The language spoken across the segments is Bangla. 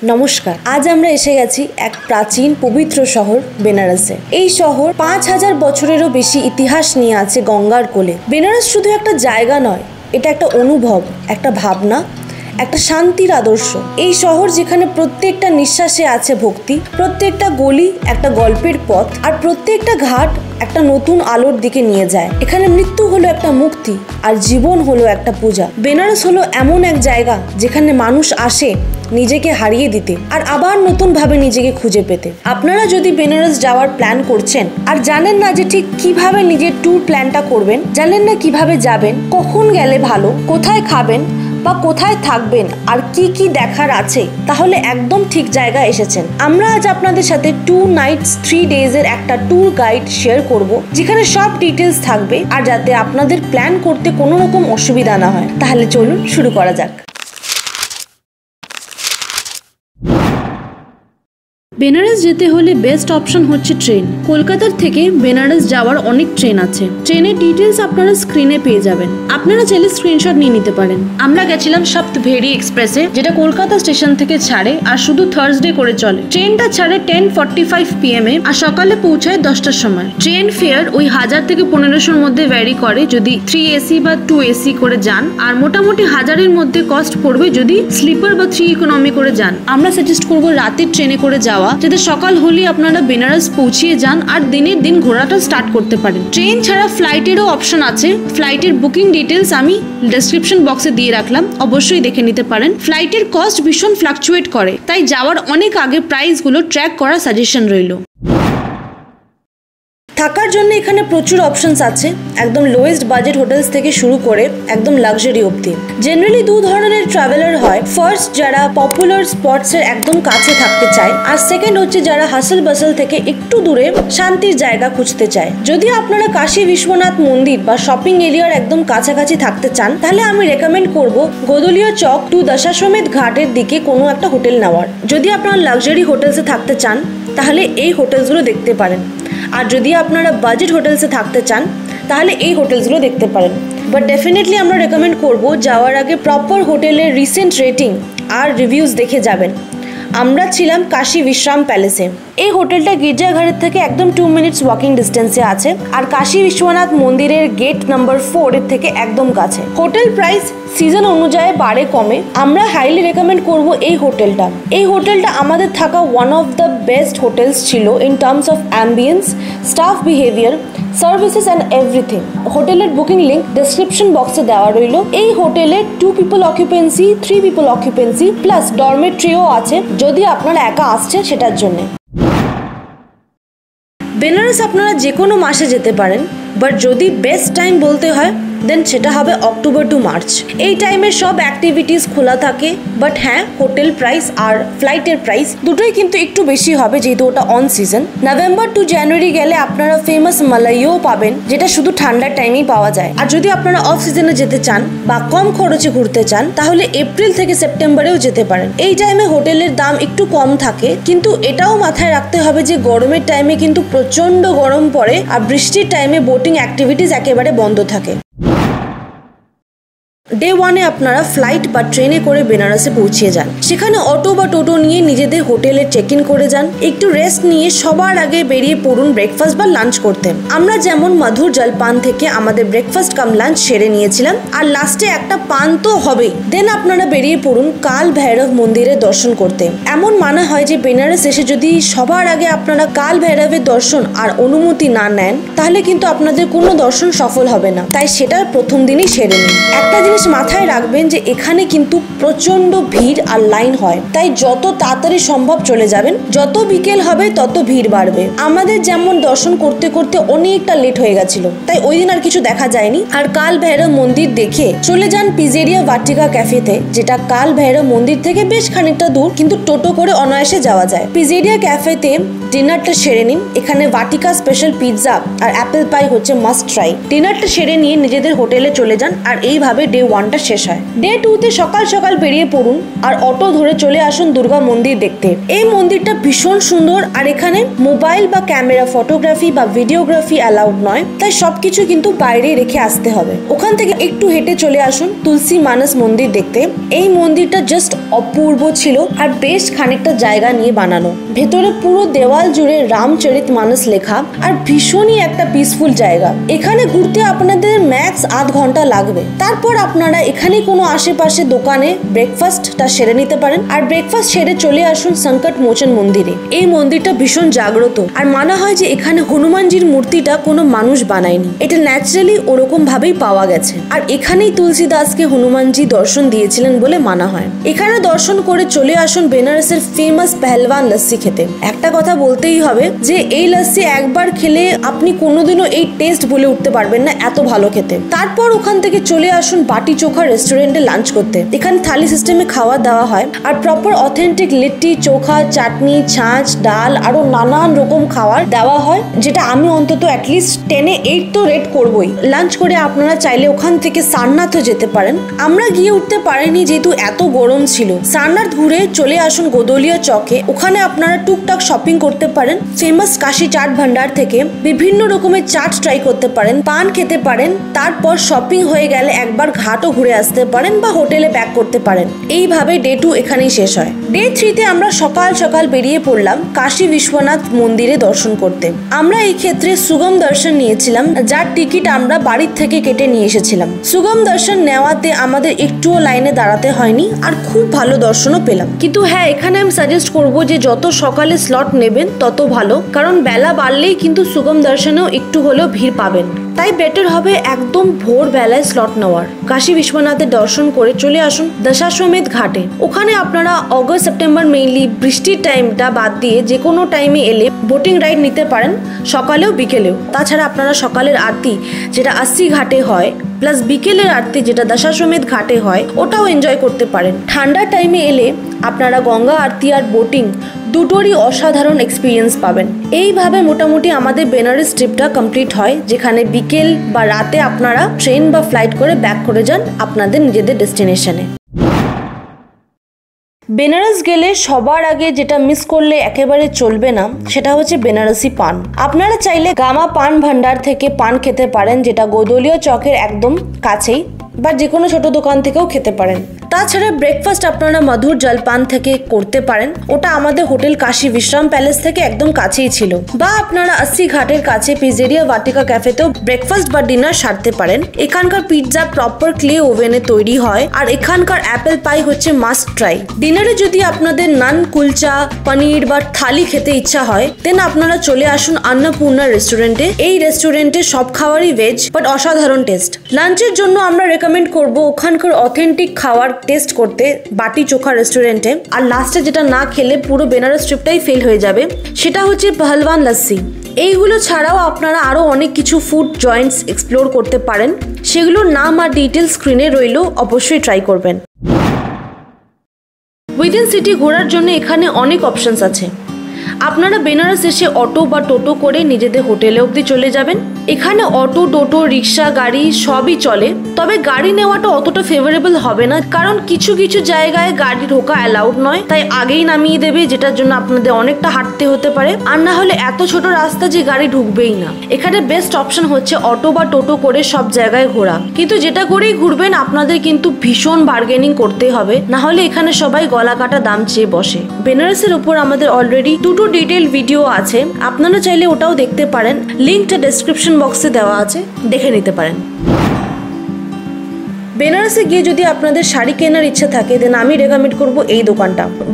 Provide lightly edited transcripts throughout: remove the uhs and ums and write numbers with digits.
নমস্কার, আজ আমরা এসে গেছি এক প্রাচীন পবিত্র শহর বেনারসে। এই শহর 5000 বছরেরও বেশি ইতিহাস নিয়ে আছে গঙ্গার কোলে। বেনারস শুধু একটা জায়গা নয়, এটা একটা অনুভব, একটা ভাবনা, একটা শান্তির আদর্শ। এই শহর যেখানে প্রত্যেকটা নিঃশ্বাসে আছে ভক্তি, প্রত্যেকটা গলি একটা গল্পের পথ, আর প্রত্যেকটা ঘাট একটা নতুন আলোর দিকে নিয়ে যায়। এখানে মৃত্যু হলো একটা মুক্তি, আর জীবন হলো একটা পূজা। বেনারস হলো এমন এক জায়গা যেখানে মানুষ আসে নিজেকে হারিয়ে দিতে আর আবার নতুন ভাবে নিজেকে খুঁজে পেতে। আপনারা যদি বেনারস যাওয়ার প্ল্যান করছেন আর জানেন না যে ঠিক কিভাবে নিজের ট্যুর প্ল্যানটা করবেন, জানেন না কিভাবে যাবেন, কখন গেলে ভালো, কোথায় খাবেন বা কোথায় থাকবেন আর কি কি দেখার আছে, তাহলে একদম ঠিক জায়গায় এসেছেন। আমরা আজ আপনাদের সাথে 2 nights 3 days এর একটা ট্যুর গাইড শেয়ার করব, যেখানে সব ডিটেলস থাকবে আর যাতে আপনাদের প্ল্যান করতে কোনো রকম অসুবিধা না হয়। তাহলে চলুন শুরু করা যাক। বেনারস যেতে হলে বেস্ট অপশন হচ্ছে ট্রেন। কলকাতার থেকে বেনারস যাওয়ার অনেক ট্রেন আছে। ট্রেনের ডিটেলস আপনারা স্ক্রিনে পেয়ে যাবেন। আপনারা চাইলে স্ক্রিনশট নিয়ে নিতে পারেন। আমরা গেছিলাম সপ্তভেরি এক্সপ্রেসে, যেটা কলকাতা স্টেশন থেকে ছাড়ে আর শুধু থার্সডে করে চলে। ট্রেনটা ছাড়ে 10:45 PM এ আর সকালে পৌঁছায় 10টার সময়। ট্রেন ফেয়ার ওই 1000 থেকে 1500-র মধ্যে ভ্যারি করে যদি 3 AC বা 2 AC করে যান, আর মোটামুটি 1000-এর মধ্যে কস্ট পড়বে যদি স্লিপার বা 3 ইকোনমি করে যান। আমরা সাজেস্ট করবো রাতের ট্রেনে করে যাওয়া, যাতে সকাল হলে আপনারা বেনারস পৌঁছিয়ে যান আর দিনের দিন ঘোরাটা স্টার্ট করতে পারেন। ট্রেন ছাড়া ফ্লাইটেরও অপশন আছে। ফ্লাইটের বুকিং ডিটেলস আমি ডেসক্রিপশন বক্সে দিয়ে রাখলাম, অবশ্যই দেখে নিতে পারেন। ফ্লাইটের কস্ট ভীষণ ফ্লাকচুয়েট করে, তাই যাওয়ার অনেক আগে প্রাইসগুলো ট্র্যাক করার সাজেশন রইল। থাকার জন্য এখানে প্রচুর অপশনস আছে, একদম লোয়েস্ট বাজেট হোটেলস থেকে শুরু করে একদম লাক্সারি অবধি। জেনারেলি 2 ধরনের ট্রাভেলার হয়। ফার্স্ট, যারা পপুলার স্পটস এর একদম কাছে থাকতে চায়, আর সেকেন্ড হচ্ছে যারা হাসল বাসল থেকে একটু দূরে শান্তির জায়গা খুঁজতে চায়। যদি আপনারা কাশী বিশ্বনাথ মন্দির বা শপিং এরিয়ার একদম কাছাকাছি থাকতে চান, তাহলে আমি রেকমেন্ড করব গোদলিয়া চক টু দশাশ্বমেধ ঘাটের দিকে কোনো একটা হোটেল নেওয়ার। যদি আপনারা লাক্সারি হোটেলসে থাকতে চান, তাহলে এই হোটেলসগুলো দেখতে পারেন, আর যদি আপনারা বাজেট হোটেলসে থাকতে চান, তাহলে এই হোটেলসগুলো দেখতে পারেন। বাট ডেফিনেটলি আমরা রেকমেন্ড করব যাওয়ার আগে প্রপার হোটেলের রিসেন্ট রেটিং আর রিভিউজ দেখে যাবেন। আমরা ছিলাম কাশী বিশ্রাম প্যালেসে। এই হোটেলটা গির্জাঘরের থেকে একদম 2 মিনিটস ওয়াকিং ডিস্টেন্সে আছে, আর কাশী বিশ্বনাথ মন্দিরের গেট নাম্বার 4 এর থেকে একদম কাছে। হোটেল প্রাইস সিজন অনুযায়ী বাড়ে কমে। আমরা হাইলি রেকমেন্ড করব এই হোটেলটা। এই হোটেলটা আমাদের থাকা one of the best hotels ছিল in terms of ambience, staff behaviour, services and everything. হোটেলের বুকিং লিঙ্ক ডেসক্রিপশন বক্সে দেওয়া রইল। এই হোটেলে 2 people occupancy, 3 people occupancy plus ডরমেট্রিও আছে যদি আপনারা একা আসছেন সেটার জন্য। বেনারস আপনারা যে কোনো মাসে যেতে পারেন, বাট যদি বেস্ট টাইম বলতে হয় দেন সেটা হবে অক্টোবর টু মার্চ। এই টাইমে সব অ্যাক্টিভিটিস খোলা থাকে, বাট হ্যাঁ, হোটেল প্রাইস আর ফ্লাইটের প্রাইস দুটোই কিন্তু একটু বেশি হবে যেহেতু ওটা অন সিজন। নভেম্বর টু জানুয়ারি গেলে আপনারা ফেমাস মালাইও পাবেন, যেটা শুধু ঠান্ডার টাইমেই পাওয়া যায়। আর যদি আপনারা অফ সিজনে যেতে চান বা কম খরচে ঘুরতে চান, তাহলে এপ্রিল থেকে সেপ্টেম্বরেও যেতে পারেন। এই টাইমে হোটেলের দাম একটু কম থাকে, কিন্তু এটাও মাথায় রাখতে হবে যে গরমের টাইমে কিন্তু প্রচন্ড গরম পড়ে, আর বৃষ্টির টাইমে বোটিং অ্যাক্টিভিটিস একেবারে বন্ধ থাকে। ডে 1-এ আপনারা ফ্লাইট বা ট্রেনে করে বেনারসে পৌঁছে যান। সেখানে অটো বা টোটো নিয়ে নিজেদের হোটেলে চেক ইন করে যান। একটু রেস্ট নিয়ে সবার আগে বেরিয়ে পড়ুন ব্রেকফাস্ট বা লাঞ্চ করতে। আমরা যেমন মধুর জলপান থেকে আমাদের ব্রেকফাস্ট কাম লাঞ্চ সেরে নিয়েছিলাম, আর লাস্টে একটা পান তো হবেই। দেন আপনারা বেরিয়ে পড়ুন কাল ভৈরব মন্দিরের দর্শন করতে। এমন মানা হয় যে বেনারস এসে যদি সবার আগে আপনারা কাল ভৈরবের দর্শন আর অনুমতি না নেন, তাহলে কিন্তু আপনাদের কোনো দর্শন সফল হবে না। তাই সেটা প্রথম দিনই সেরে নিন। একটা জিনিস মাথায় রাখবেন যে এখানে কিন্তু প্রচন্ড ভিড় আর লাইন হয়, তাই যত তাড়াতাড়ি সম্ভব চলে যাবেন। যত বিকেল হবে তত ভিড় বাড়বে। আমাদের যেমন দর্শন করতে করতে অনেকটা লেট হয়ে গেছিল, তাই ওই দিন আর কিছু দেখা যায়নি। আর কাল ভৈরব মন্দির দেখে চলে যান পিজেরিয়া ভাটিকা ক্যাফেতে, যেটা কাল ভৈরব মন্দির থেকে বেশ খানিকটা দূর, কিন্তু টোটো করে অনায়াসে যাওয়া যায়। পিজেরিয়া ক্যাফেতে ডিনারটা সেরে নিন। এখানে ভাটিকা স্পেশাল পিৎজা আর অ্যাপেল পাই হচ্ছে মাস্ট ট্রাই। ডিনারটা সেরে নিয়ে নিজেদের হোটেলে চলে যান, আর এইভাবে ডে 1টা শেষ হয়। ডে 2তে সকাল সকাল বেরিয়ে পড়ুন আর অটো ধরে চলে আসুন দুর্গা মন্দির দেখতে। এই মন্দিরটা ভীষণ সুন্দর আর এখানে মোবাইল বা ক্যামেরা ফটোগ্রাফি বা ভিডিওগ্রাফি অ্যালাউড নয়, তাই সবকিছু কিন্তু বাইরেই রেখে আসতে হবে। ওখান থেকে একটু হেঁটে চলে আসুন তুলসী মানস মন্দির দেখতে। এই মন্দিরটা জাস্ট অপূর্ব ছিল আর বেশ খানিকটা জায়গা নিয়ে বানানো। ভেতরে পুরো দেওয়াল জুড়ে রামচরিত মানস লেখা আর ভীষণই একটা পিসফুল জায়গা। এখানে ঘুরতে আপনাদের ম্যাক্স আধ ঘন্টা লাগবে। তারপর আপনারা এখানে কোনো আশেপাশে দোকানে ব্রেকফাস্টটা সেরে নিতে পারেন আর ব্রেকফাস্ট সেরে চলে আসুন সংকট মোচন মন্দিরে। এই মন্দিরটা ভীষণ জাগ্রত আর মানা হয় যে এখানে হনুমানজির মূর্তিটা কোনো মানুষ বানায়নি, এটা ন্যাচারালি ওরকম ভাবেই পাওয়া গেছে। আর এখানেই তুলসী দাসকে হনুমানজি দর্শন দিয়েছিলেন বলে মানা হয়। এখানে দর্শন করে চলে আসুন বেনারসের ফেমাস পেহলওয়ান লস্যি খেতে। একটা কথা বলতেই হবে যে এই লস্যি একবার খেলে আপনি কোনোদিনও এই টেস্ট বলে উঠতে পারবেন না, এত ভালো খেতে। তারপর ওখান থেকে চলে আসুন বাটি চোখা রেস্টুরেন্টে লাঞ্চ করতে। এখানে থালি সিস্টেমে খাওয়া দাওয়া হয় আর প্রপার অথেন্টিক লিট্টি চোখা, চাটনি, ছাঁচ, ডাল আরো নানান রকম খাবার দেওয়া হয়, যেটা আমি অন্তত অ্যাটলিস্ট 10-এ 8 তো রেট করবই। লাঞ্চ করে আপনারা চাইলে ওখান থেকে সারনাথও যেতে পারেন। আমরা গিয়ে উঠতে পারিনি যেহেতু এত গরম ছিল। সারনাথ ঘুরে চলে আসুন গোদলিয়া চকে। ওখানে আপনারা টুকটাক শপিং করতে পারেন। ফেমাস কাশি চাট ভান্ডার থেকে বিভিন্ন রকমের চাট ট্রাই করতে পারেন, পান খেতে পারেন। তারপর শপিং হয়ে গেলে একবার ঘাটও ঘুরে আসতে পারেন বা হোটেলে ব্যাক করতে পারেন। এইভাবে ডে 2 এখানেই শেষ হয়। ডে 3তে আমরা সকাল সকাল বেরিয়ে পড়লাম কাশী বিশ্বনাথ মন্দিরে দর্শন করতে। আমরা এই ক্ষেত্রে সুগম দর্শন নিয়েছিলাম, যার টিকিট আমরা বাড়ির থেকে কেটে নিয়ে এসেছিলাম। সুগম দর্শন নেওয়াতে আমাদের একটুও লাইনে দাঁড়াতে হয়নি আর খুব ভালো দর্শনও পেলাম। কিন্তু হ্যাঁ, এখানে আমি সাজেস্ট করবো যে যত সকালে স্লট নেবেন তত ভালো, কারণ বেলা বাড়লেই কিন্তু সুগম দর্শনেও একটু হলেও ভিড় পাবেন। তাই বেটার হবে একদম ভোর বেলায় স্লট নেওয়ার। কাশী বিশ্বনাথের দর্শন করে চলে আসুন দশাশ্বমেধ ঘাটে। ওখানে আপনারা অগস্ট সেপ্টেম্বর মেইনলি বৃষ্টির টাইমটা বাদ দিয়ে যে কোনো টাইমে এলে বোটিং রাইড নিতে পারেন, সকালেও বিকেলেও। তাছাড়া আপনারা সকালের আরতি যেটা 80 ঘাটে হয় প্লাস বিকেলের আরতি যেটা দশাশ্বমেধ ঘাটে হয় ওটাও এনজয় করতে পারেন। ঠান্ডার টাইমে এলে আপনারা গঙ্গা আরতি আর বোটিং দুটোরই অসাধারণ এক্সপিরিয়েন্স পাবেন। এইভাবে মোটামুটি আমাদের বেনারস ট্রিপটা কমপ্লিট হয়, যেখানে বিকেল বা রাতে আপনারা ট্রেন বা ফ্লাইট করে ব্যাক করে যান আপনাদের নিজেদের ডেস্টিনেশনে। বেনারস গেলে সবার আগে যেটা মিস করলে একেবারে চলবে না সেটা হচ্ছে বেনারসি পান। আপনারা চাইলে গামা পান ভান্ডার থেকে পান খেতে পারেন, যেটা গোদলিয়া চকের একদম কাছেই, বা যে কোনো ছোট দোকান থেকেও খেতে পারেন। তাছাড়া ব্রেকফাস্ট আপনারা মধুর জলপান থেকে করতে পারেন, ওটা আমাদের হোটেল কাশী বিশ্রাম প্যালেস থেকে একদম কাছেই ছিল। বা আপনারা 80 ঘাটের কাছে পিজেরিয়া ভাটিকা ক্যাফেতেও ব্রেকফাস্ট বা ডিনার সারতে পারেন। এখানকার পিৎজা প্রপার ক্লে ওভেনে তৈরি হয় আর এখানকার অ্যাপেল পাই হচ্ছে মাস্ট ট্রাই। ডিনারে যদি আপনাদের নান, কুলচা, পনির বা থালি খেতে ইচ্ছা হয় দেন আপনারা চলে আসুন অন্নপূর্ণা রেস্টুরেন্টে। এই রেস্টুরেন্টে সব খাবারই ভেজ বাট অসাধারণ টেস্ট। লাঞ্চের জন্য আমরা রেকমেন্ড করবো ওখানকার অথেন্টিক খাবার টেস্ট করতে বাটি চোখা রেস্টুরেন্টে। আর লাস্টে যেটা না খেলে পুরো বেনারস ট্রিপটাই ফেল হয়ে যাবে, সেটা হচ্ছে পেহলওয়ান লস্যি। এইগুলো ছাড়াও আপনারা আরো অনেক কিছু ফুড জয়েন্টস এক্সপ্লোর করতে পারেন, সেগুলোর নাম আর ডিটেলস স্ক্রিনে রইল, অবশ্যই ট্রাই করবেন। উইদিন সিটি ঘোরার জন্য এখানে অনেক অপশনস আছে। আপনারা বেনারস এসে অটো বা টোটো করে নিজেদের হোটেলে অবধি চলে যাবেন। এখানে অটো, টোটো, রিক্সা, গাড়ি সবই চলে, তবে গাড়ি নেওয়াটা অতটা ফেভারেবল হবে না, কারণ কিছু কিছু জায়গায় গাড়ি ঢোকা অ্যালাউড নয়, তাই আগেই নামিয়ে দেবে, যেটার জন্য আপনাদের অনেকটা হাঁটতে হতে পারে। আর না হলে এত ছোট রাস্তা যে গাড়ি ঢুকবেই না। এখানে বেস্ট অপশন হচ্ছে অটো বা টোটো করে সব জায়গায় ঘোরা, কিন্তু যেটা করেই ঘুরবেন আপনাদের কিন্তু ভীষণ বার্গেনিং করতে হবে, না হলে এখানে সবাই গলা কাটা দাম চেয়ে বসে। বেনারসের উপর আমাদের অলরেডি দুটো ডিটেল ভিডিও আছে, আপনারা চাইলে ওটাও দেখতে পারেন, লিঙ্কটা ডেসক্রিপশন বক্সে দেওয়া আছে, দেখে নিতে পারেন। বেনারসে গিয়ে যদি আপনাদের শাড়ি কেনার ইচ্ছা থাকে দেন আমি রেকমেন্ড করব এই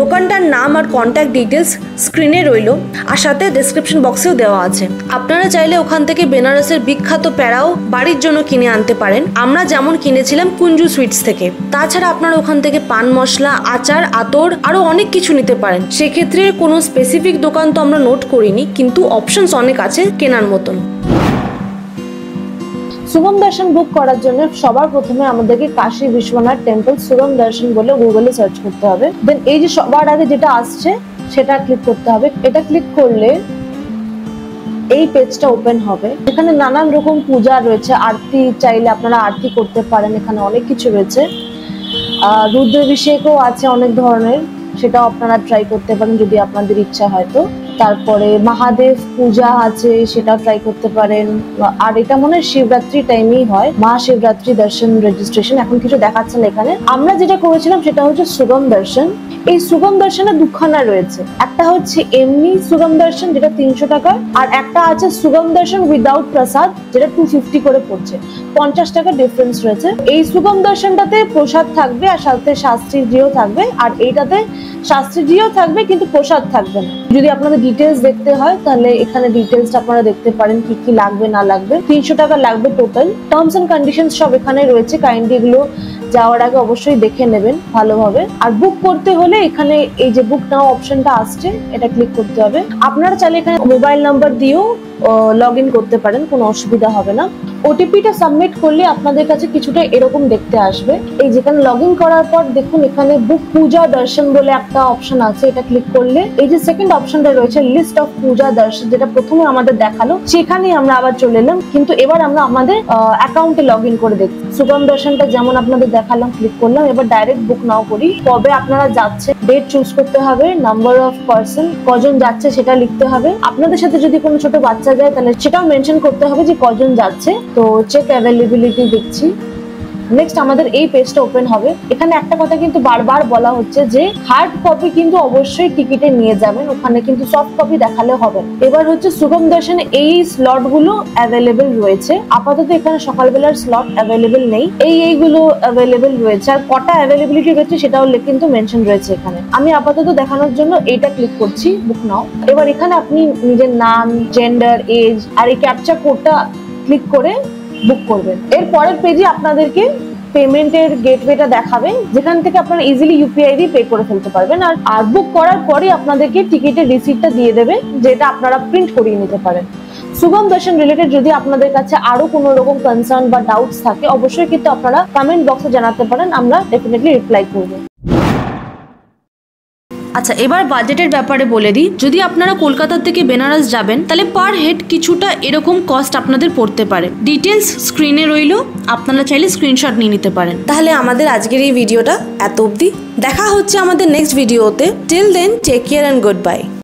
দোকানটার নাম আর কন্ট্যাক্ট ডিটেলস স্ক্রিনে রইল, আর সাথে ডেসক্রিপশন বক্সেও দেওয়া আছে। আপনারা চাইলে ওখান থেকে বেনারসের বিখ্যাত প্যারাও বাড়ির জন্য কিনে আনতে পারেন, আমরা যেমন কিনেছিলাম কুঞ্জু সুইটস থেকে। তাছাড়া আপনারা ওখান থেকে পান মশলা, আচার, আতর আরো অনেক কিছু নিতে পারেন। সেক্ষেত্রে কোনো স্পেসিফিক দোকান তো আমরা নোট করিনি, কিন্তু অপশনস অনেক আছে কেনার মতন। সুগম দর্শন বুক করার জন্য সবার প্রথমে আমাদেরকে কাশী বিশ্বনাথ টেম্পল সুগম দর্শন বলে গুগলে সার্চ করতে হবে। দেন এই যে সবার আগে যেটা আসছে সেটা ক্লিক করতে হবে। এটা ক্লিক করলে এই পেজটা ওপেন হবে। এখানে নানান রকম পূজা রয়েছে, আরতি চাইলে আপনারা আরতি করতে পারেন, এখানে অনেক কিছু রয়েছে। রুদ্রাভিষেকও আছে অনেক ধরনের, সেটাও আপনারা ট্রাই করতে পারেন যদি আপনাদের ইচ্ছা হয় তো। তারপরে মহাদেব পূজা আছে, সেটা ট্রাই করতে পারেন। আর এটা মনে হয় শিবরাত্রি টাইমেই হয়, মহাশিবরাত্রি দর্শন রেজিস্ট্রেশন। এখন কিছু দেখাচ্ছে না এখানে। আমরা যেটা করেছিলাম সেটা হচ্ছে সুগম দর্শন। এই সুগম দর্শনে দুখানা রয়েছে, একটা হচ্ছে এমনি সুগম দর্শন যেটা 300 টাকা, আর একটা আছে সুগম দর্শন উইদাউট প্রসাদ যেটা 250 করে পড়ছে, 50 টাকা ডিফারেন্স রয়েছে। এই সুগম দর্শনটাতে প্রসাদ থাকবে আর সাথে শাস্ত্রীজিও থাকবে, আর এইটাতে শাস্ত্রীজিও থাকবে কিন্তু প্রসাদ থাকবে না। যদি আপনাদের ডিটেলস দেখতে হয় তাহলে এখানে ডিটেলসটা আপনারা দেখতে পারেন, কি কি লাগবে না লাগবে। 300 টাকা লাগবে টোটাল। টার্মস এন্ড কন্ডিশনস সব এখানে রয়েছে, কাইন্ডলি এগুলো যাওয়ার আগে অবশ্যই দেখে নেবেন ভালোভাবে। আর বুক করতে হলে এখানে এই যে বুক নাও অপশনটা আসছে, এটা ক্লিক করতে হবে। আপনারা চাইলে এখানে মোবাইল নাম্বার দিয়েও লগ ইন করতে পারেন, কোনো অসুবিধা হবে না। ওটিপিটা সাবমিট করলে আপনাদের কাছে কিছুটা এরকম দেখতে আসবে। এই যেখানে লগ ইন করার পর দেখুন এখানে বুক পূজা দর্শন বলে একটা অপশন আছে, এটা ক্লিক করলে এই যে সেকেন্ড অপশনটা রয়েছে লিস্ট অফ পূজা দর্শন, যেটা প্রথমে আমাদের দেখালো সেখানেই আমরা আবার চলে এলাম, কিন্তু এবার আমরা আমাদের অ্যাকাউন্টে লগ ইন করে দেখি। সুগম দর্শনটা যেমন আপনাদের দেখালাম, ক্লিক করলাম। এবার ডাইরেক্ট বুক নাও করি। কবে আপনারা যাচ্ছে ডেট চুজ করতে হবে, নাম্বার অফ পার্সন কজন যাচ্ছে সেটা লিখতে হবে। আপনাদের সাথে যদি কোনো ছোট বাচ্চা যায় তাহলে সেটাও মেনশন করতে হবে যে কজন যাচ্ছে। তো চেক অ্যাভেলেবিলিটি দেখছি। নেক্সট আমাদের এই পেজটা ওপেন হবে। এখানে একটা কথা কিন্তু বারবার বলা হচ্ছে যে হার্ড কপি কিন্তু অবশ্যই টিকিটে নিয়ে যাবেন, ওখানে কিন্তু সফট কপি দেখালে হবে। এবার হচ্ছে সুগম দর্শনে এই স্লট গুলো অ্যাভেলেবেল রয়েছে। আপাতত এখানে সকালবেলার স্লট অ্যাভেলেবেল নেই, এইগুলো অ্যাভেলেবেল রয়েছে। আর কটা অ্যাভেলেবিলিটি রয়েছে সেটাও কিন্তু মেনশন রয়েছে এখানে। আমি আপাতত দেখানোর জন্য এইটা ক্লিক করছি, বুক নাও। এবার এখানে আপনি নিজের নাম, জেন্ডার, এজ আর এই ক্যাপচা কোডটা ক্লিক করে বুক করবেন। এর পরের পেজে আপনাদেরকে পেমেন্টের গেটওয়েটা দেখাবে, যেখান থেকে আপনারা ইজিলি ইউপিআই দিয়ে পে করে ফেলতে পারবেন। আর বুক করার পরে আপনাদেরকে টিকিটের রিসিপ্টটা দিয়ে দেবে, যেটা আপনারা প্রিন্ট করিয়ে নিতে পারেন। সুগম দর্শন রিলেটেড যদি আপনাদের কাছে আরো কোনো রকম কনসার্ন বা ডাউটস থাকে অবশ্যই কিন্তু আপনারা কমেন্ট বক্সে জানাতে পারেন, আমরা ডেফিনেটলি রিপ্লাই করব। আচ্ছা, এবার বাজেটের ব্যাপারে বলে দিই। যদি আপনারা কলকাতা থেকে বেনারস যাবেন তাহলে পার হেড কিছুটা এরকম কস্ট আপনাদের পড়তে পারে। ডিটেলস স্ক্রিনে রইল, আপনারা চাইলে স্ক্রিনশট নিয়ে নিতে পারেন। তাহলে আমাদের আজকের এই ভিডিওটা এত অবধি। দেখা হচ্ছে আমাদের নেক্সট ভিডিওতে। Till then take care and good by.